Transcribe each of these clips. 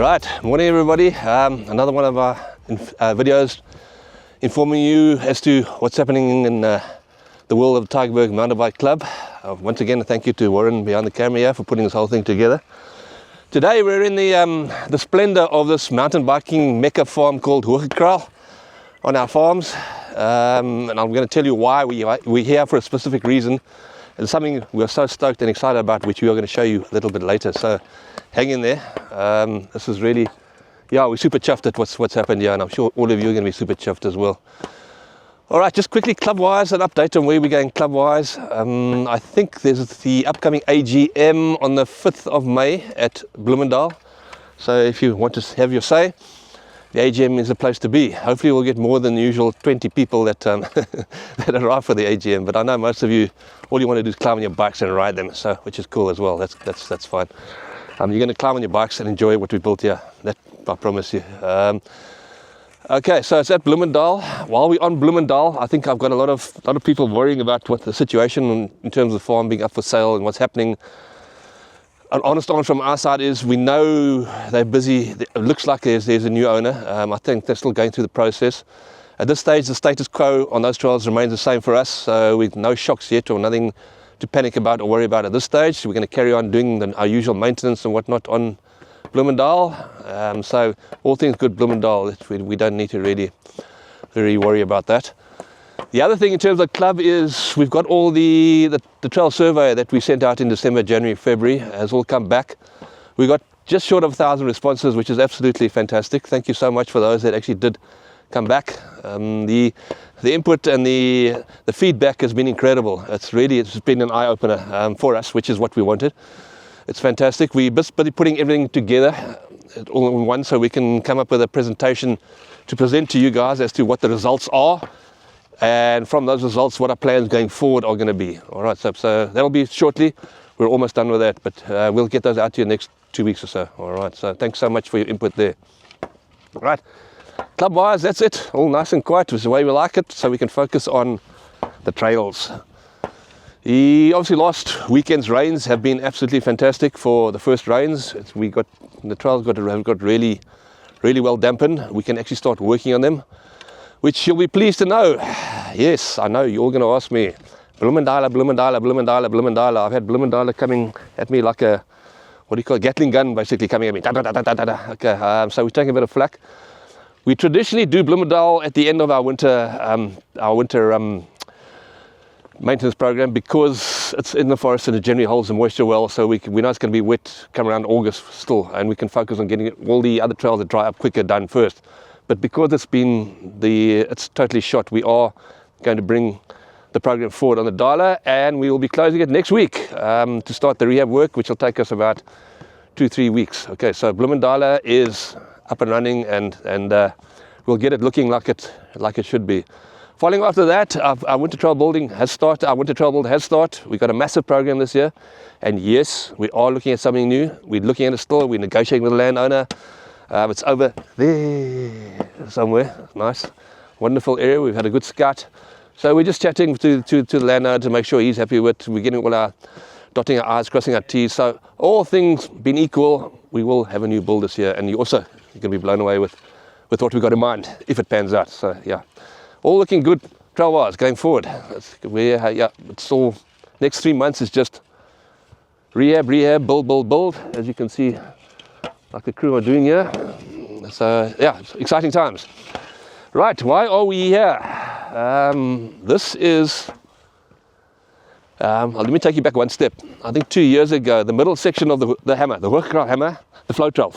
Right, morning everybody. Another one of our videos informing you as to what's happening in the world of Tygerberg Mountain Bike Club. Once again, thank you to Warren behind the camera here for putting this whole thing together. Today we're in the splendor of this mountain biking mecca farm called Hoogkraal on our farms. And I'm going to tell you why we're here for a specific reason. It's something we're so stoked and excited about, which we are going to show you a little bit later. So hang in there. This is really, we're super chuffed at what's happened here, and I'm sure all of you are going to be super chuffed as well. All right, just quickly, club-wise, an update on where we're going club-wise. I think there's the upcoming AGM on the 5th of May at Bloemendaal. So if you want to have your say, the AGM is the place to be. Hopefully we'll get more than the usual 20 people that that arrive for the AGM. But I know most of you, all you want to do is climb on your bikes and ride them, so which is cool as well. That's fine. You're going to climb on your bikes and enjoy what we built here. That I promise you. Okay, so it's at Bloemendaal. While we're on Bloemendaal, I think I've got a lot of people worrying about what the situation in terms of the farm being up for sale and what's happening. An honest answer from our side is we know they're busy. It looks like there's a new owner. I think they're still going through the process. At this stage, the status quo on those trails remains the same for us. So with no shocks yet or nothing to panic about or worry about at this stage. We're going to carry on doing our usual maintenance and whatnot on Bloemendaal. So all things good Bloemendaal. We don't need to really worry about that. The other thing in terms of club is we've got all the trail survey that we sent out in December, January, February has all come back. We got just short of 1,000 responses, which is absolutely fantastic. Thank you so much for those that actually did come back. The input and the feedback has been incredible. It's been an eye-opener for us, which is what we wanted. It's fantastic. We're busy putting everything together all in one so we can come up with a presentation to present to you guys as to what the results are. And from those results, what our plans going forward are going to be. All right, so that'll be shortly. We're almost done with that, but we'll get those out to you next 2 weeks or so. All right, so thanks so much for your input there. All right, club-wise, that's it. All nice and quiet, which is the way we like it, so we can focus on the trails. Obviously, last weekend's rains have been absolutely fantastic for the first rains. The trails have got really well dampened. We can actually start working on them, which you'll be pleased to know. Yes, I know, you're all going to ask me, Bloemendaal. I've had Bloemendaal coming at me like a, Gatling gun, basically coming at me. Okay, so we're taking a bit of flack. We traditionally do Bloemendaal at the end of our winter maintenance program because it's in the forest and it generally holds the moisture well, so we know it's going to be wet come around August still, and we can focus on getting all the other trails that dry up quicker done first. But because it's totally shot, we are going to bring the program forward on the dialer, and we will be closing it next week to start the rehab work, which will take us about 2-3 weeks. Okay, so Bloemendaal is up and running, and we'll get it looking like it should be. Following after that, our winter trail building has started. We've got a massive program this year, and yes, we are looking at something new. We're looking at it still. We're negotiating with the landowner. It's over there somewhere. Nice, wonderful area. We've had a good scout. So we're just chatting to the landowner to make sure he's happy with it. We're getting all our, dotting our I's, crossing our T's. So all things being equal, we will have a new build this year. And you're going to be blown away with what we've got in mind if it pans out. So yeah, all looking good trail-wise going forward. It's all, next 3 months is just rehab, build, as you can see, like the crew are doing here. So yeah, it's exciting times. Right, why are we here? This is, let me take you back one step. I think 2 years ago, the middle section of the hammer, the Hoogkraal hammer, the flow trail.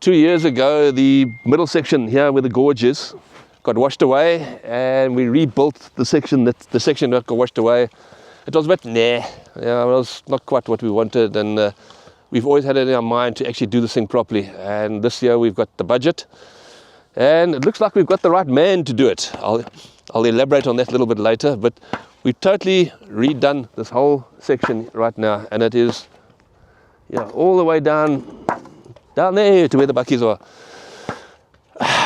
2 years ago, the middle section here where the gorge is got washed away, and we rebuilt the section that got washed away. It was a bit, it was not quite what we wanted, and we've always had it in our mind to actually do this thing properly. And this year we've got the budget, and it looks like we've got the right man to do it. I'll elaborate on that a little bit later, but we've totally redone this whole section right now, and it is all the way down there to where the buckies are.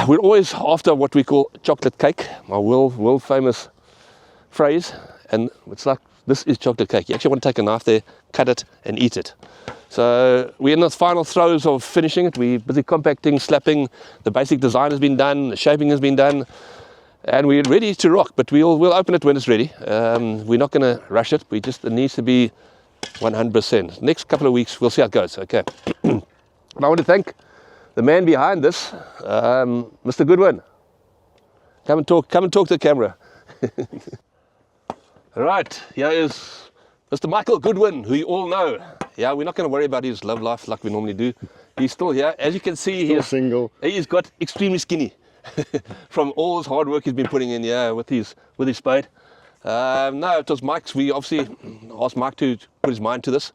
We're always after what we call chocolate cake, my world famous phrase, and it's like, this is chocolate cake. You actually want to take a knife there, cut it and eat it. So we're in the final throes of finishing it. We're busy compacting, slapping. The basic design has been done, the shaping has been done, and we're ready to rock. But we'll open it when it's ready. We're not going to rush it. It needs to be 100%. Next couple of weeks, we'll see how it goes. Okay. And I want to thank the man behind this, Mr. Goodwin. Come and talk to the camera. Right, here is Mr. Michael Goodwin, who you all know. Yeah, we're not going to worry about his love life like we normally do. He's still here. As you can see, he's single. He's got extremely skinny from all his hard work he's been putting in here with his spade. No, it was Mike's. We obviously asked Mike to put his mind to this.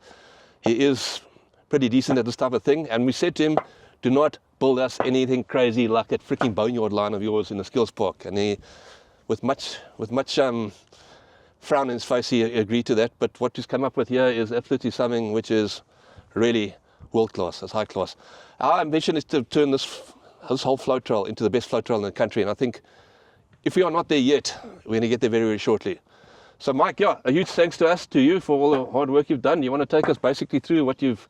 He is pretty decent at this type of thing, and we said to him, do not build us anything crazy like that freaking boneyard line of yours in the skills park. And he, with much frown in his face, he agreed to that. But what he's come up with here is absolutely something which is really world class. It's high class. Our ambition is to turn this whole float trail into the best float trail in the country, and I think if we are not there yet, we're going to get there very, very shortly. So Mike, yeah, a huge thanks to you for all the hard work you've done. You want to take us basically through what you've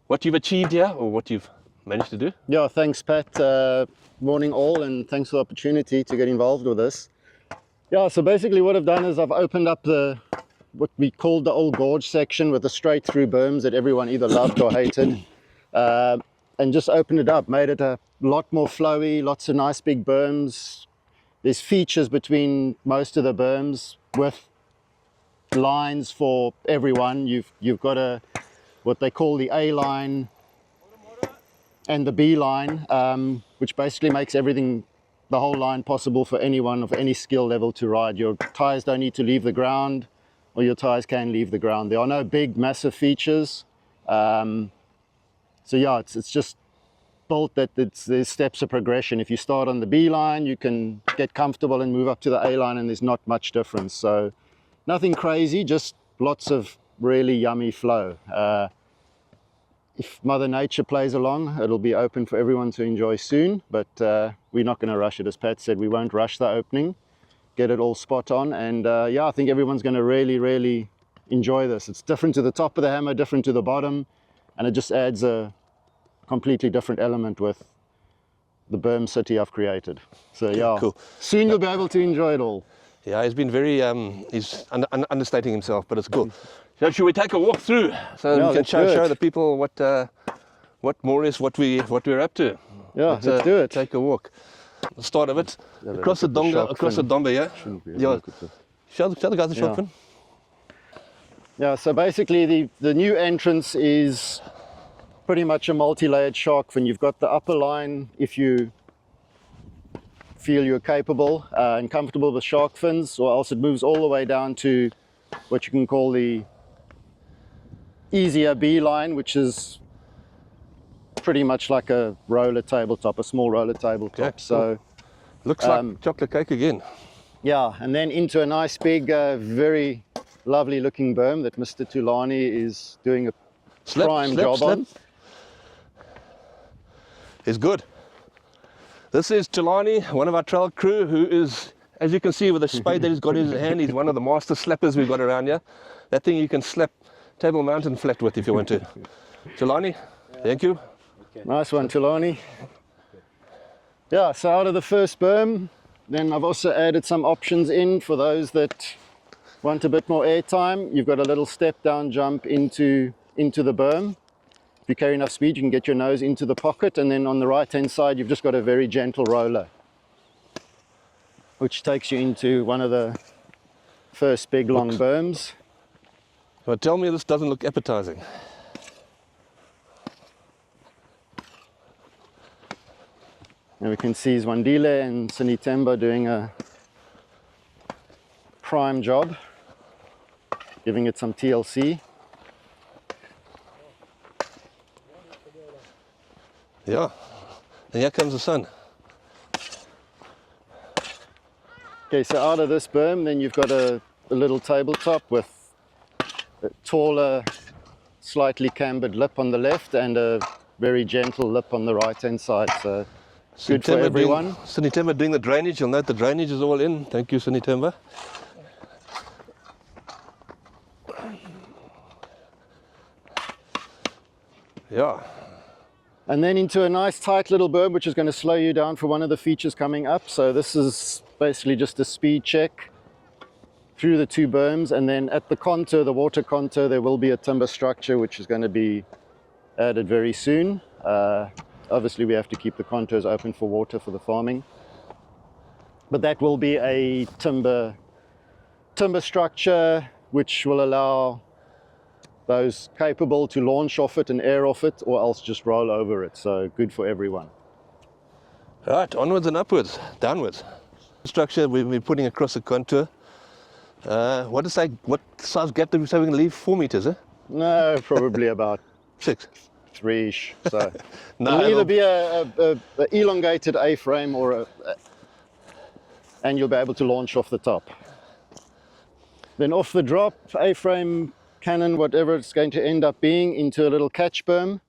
achieved here, or what you've managed to do? Yeah, thanks Pat. Morning all, and thanks for the opportunity to get involved with this. Yeah, so basically what I've done is I've opened up what we called the old gorge section with the straight through berms that everyone either loved or hated, and just opened it up, made it a lot more flowy, lots of nice big berms. There's features between most of the berms with lines for everyone. You've got what they call the A line and the B line, which basically makes everything, the whole line, possible for anyone of any skill level to ride. Your tires don't need to leave the ground, or your tires can leave the ground. There are no big, massive features. So yeah, it's just built that there's steps of progression. If you start on the B line, you can get comfortable and move up to the A line, and there's not much difference. So nothing crazy, just lots of really yummy flow. If Mother Nature plays along, it'll be open for everyone to enjoy soon, but we're not going to rush it. As Pat said, we won't rush the opening, get it all spot on, and yeah, I think everyone's going to really, really enjoy this. It's different to the top of the hammer, different to the bottom, and it just adds a completely different element with the berm city I've created. So yeah, cool. Soon you'll be able to enjoy it all. Yeah, he's been very, he's understating himself, but it's cool. So should we take a walk through so we can show the people what more is what we're up to? Yeah, let's do it. Take a walk. The start of it, across the Domba, yeah. Yeah. Show the guys the shark fin. Yeah, so basically the new entrance is pretty much a multi-layered shark fin. You've got the upper line if you feel you're capable and comfortable with shark fins, or else it moves all the way down to what you can call the easier B line, which is pretty much like a roller tabletop, a small roller tabletop. Okay, so looks like chocolate cake again. Yeah, and then into a nice big, very lovely looking berm that Mr. Tulani is doing a prime job on. It's good. This is Tulani, one of our trail crew, who is, as you can see with the spade that he's got in his hand, he's one of the master slappers we've got around here. That thing you can slap Table Mountain flat with if you want to. Tulani, thank you. Okay. Nice one, Tulani. Yeah, so out of the first berm, then I've also added some options in for those that want a bit more airtime. You've got a little step down jump into the berm. If you carry enough speed, you can get your nose into the pocket, and then on the right hand side you've just got a very gentle roller, which takes you into one of the first big long berms. But tell me this doesn't look appetizing. And we can see Zwandile and Sinitemba doing a prime job, giving it some TLC. Yeah, and here comes the sun. Okay, so out of this berm, then you've got a little tabletop with a taller, slightly cambered lip on the left and a very gentle lip on the right hand side. So good for everyone. Sinitemba doing the drainage. You'll note the drainage is all in. Thank you, Sinitemba. Yeah. And then into a nice tight little berm, which is going to slow you down for one of the features coming up. So this is basically just a speed check through the two berms. And then at the contour, the water contour, there will be a timber structure, which is going to be added very soon. Obviously, we have to keep the contours open for water for the farming. But that will be a timber structure, which will allow those capable to launch off it and air off it, or else just roll over it. So good for everyone. Right, onwards and upwards, downwards. Structure we'll be putting across the contour. What size gap did we say we're going to leave? 4 meters, eh? No, probably about 6. 3-ish. So No, it'll either be a elongated A-frame or and you'll be able to launch off the top. Then off the drop, A-frame, cannon, whatever it's going to end up being, into a little catch berm,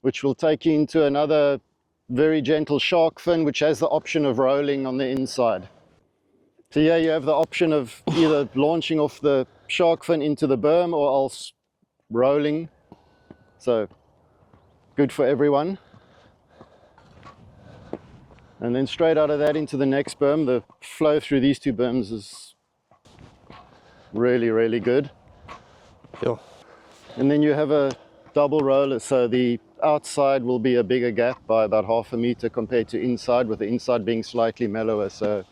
which will take you into another very gentle shark fin, which has the option of rolling on the inside. So yeah, you have the option of either launching off the shark fin into the berm or else rolling. So good for everyone. And then straight out of that into the next berm. The flow through these two berms is really, really good. Yeah. And then you have a double roller, so the outside will be a bigger gap by about 0.5 meter compared to inside, with the inside being slightly mellower. So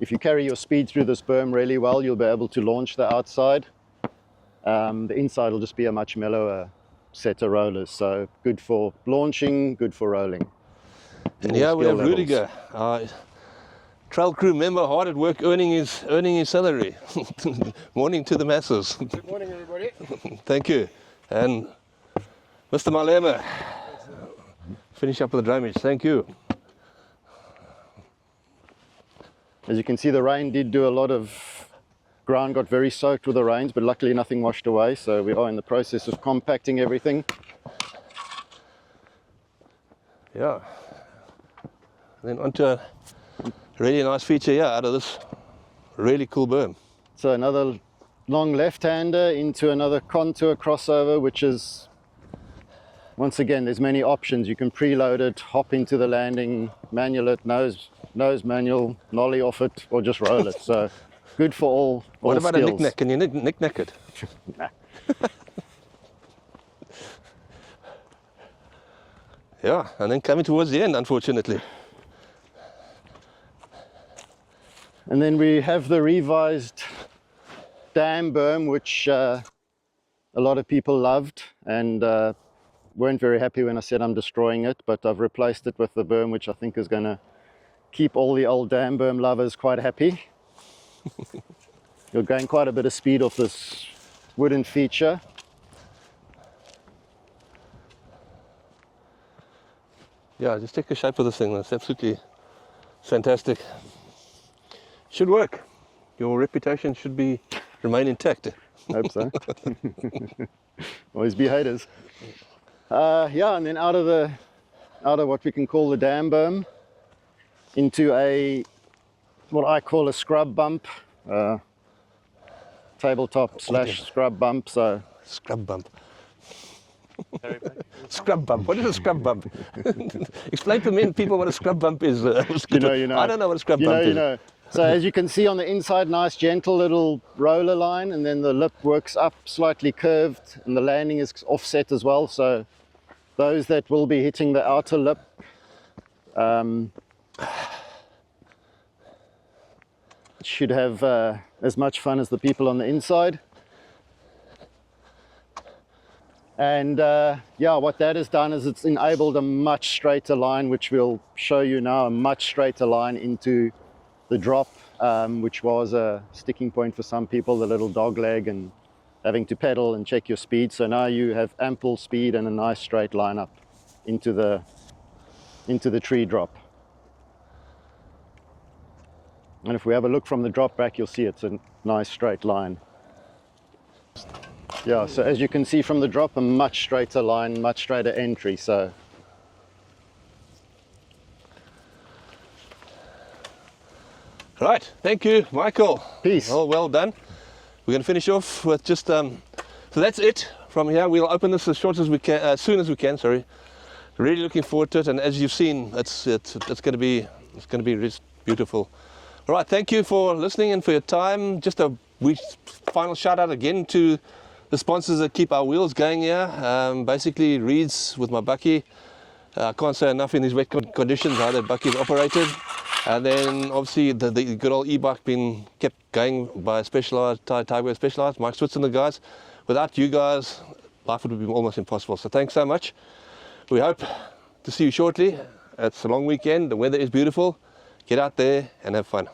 if you carry your speed through this berm really well, you'll be able to launch the outside. The inside will just be a much mellower set of rollers, so good for launching, good for rolling. And here we have Rudiger, trail crew member, hard at work earning his salary. Morning to the masses. Good morning, everybody. Thank you. And Mr. Malema, finish up with the drainage. Thank you. As you can see, the rain did do a lot of ground, got very soaked with the rains, but luckily nothing washed away. So we are in the process of compacting everything. Yeah. And then onto a really nice feature here out of this really cool berm. So another long left-hander into another contour crossover, which is, once again, there's many options. You can preload it, hop into the landing, manual it, nose manual, nollie off it, or just roll it. So good for all What about skills. a knick-knack? Can you knick-knack it? Nah. Yeah, and then coming towards the end, unfortunately. And then we have the revised dam berm, which a lot of people loved and weren't very happy when I said I'm destroying it, but I've replaced it with the berm, which I think is going to keep all the old dam berm lovers quite happy. You'll gain quite a bit of speed off this wooden feature. Yeah, just take a shape of this thing. That's absolutely fantastic. Should work. Your reputation should remain intact. Hope so. Always be haters. Yeah, and then out of what we can call the dam berm into what I call a scrub bump, tabletop / scrub bump. So Scrub bump. Scrub bump. What is a scrub bump? Explain to me and people what a scrub bump is. you know. I don't know what a scrub bump is. You know. So as you can see on the inside, nice gentle little roller line, and then the lip works up slightly curved, and the landing is offset as well. So those that will be hitting the outer lip should have as much fun as the people on the inside. And yeah, what that has done is it's enabled a much straighter line, which we'll show you now, a much straighter line into the drop, which was a sticking point for some people, the little dog leg and having to pedal and check your speed. So now you have ample speed and a nice straight line up into the tree drop. And if we have a look from the drop back, you'll see it's a nice straight line. Yeah, so as you can see from the drop, a much straighter line, much straighter entry. So Right, thank you, Michael. peace. Well done. We're going to finish off with just, so that's it. from here. We'll open this as soon as we can. Sorry. Really looking forward to it, and as you've seen, it's going to be just beautiful. All right, thank you for listening and for your time. Just a final shout out again to the sponsors that keep our wheels going here. Basically, Reeds with my bakkie. I can't say enough in these wet conditions how that bakkie is operated. And then obviously the good old e-bike being kept going by Specialized, Tigerberg Specialized, Mike Switz and the guys. Without you guys, life would be almost impossible. So thanks so much. We hope to see you shortly. It's a long weekend, the weather is beautiful. Get out there and have fun.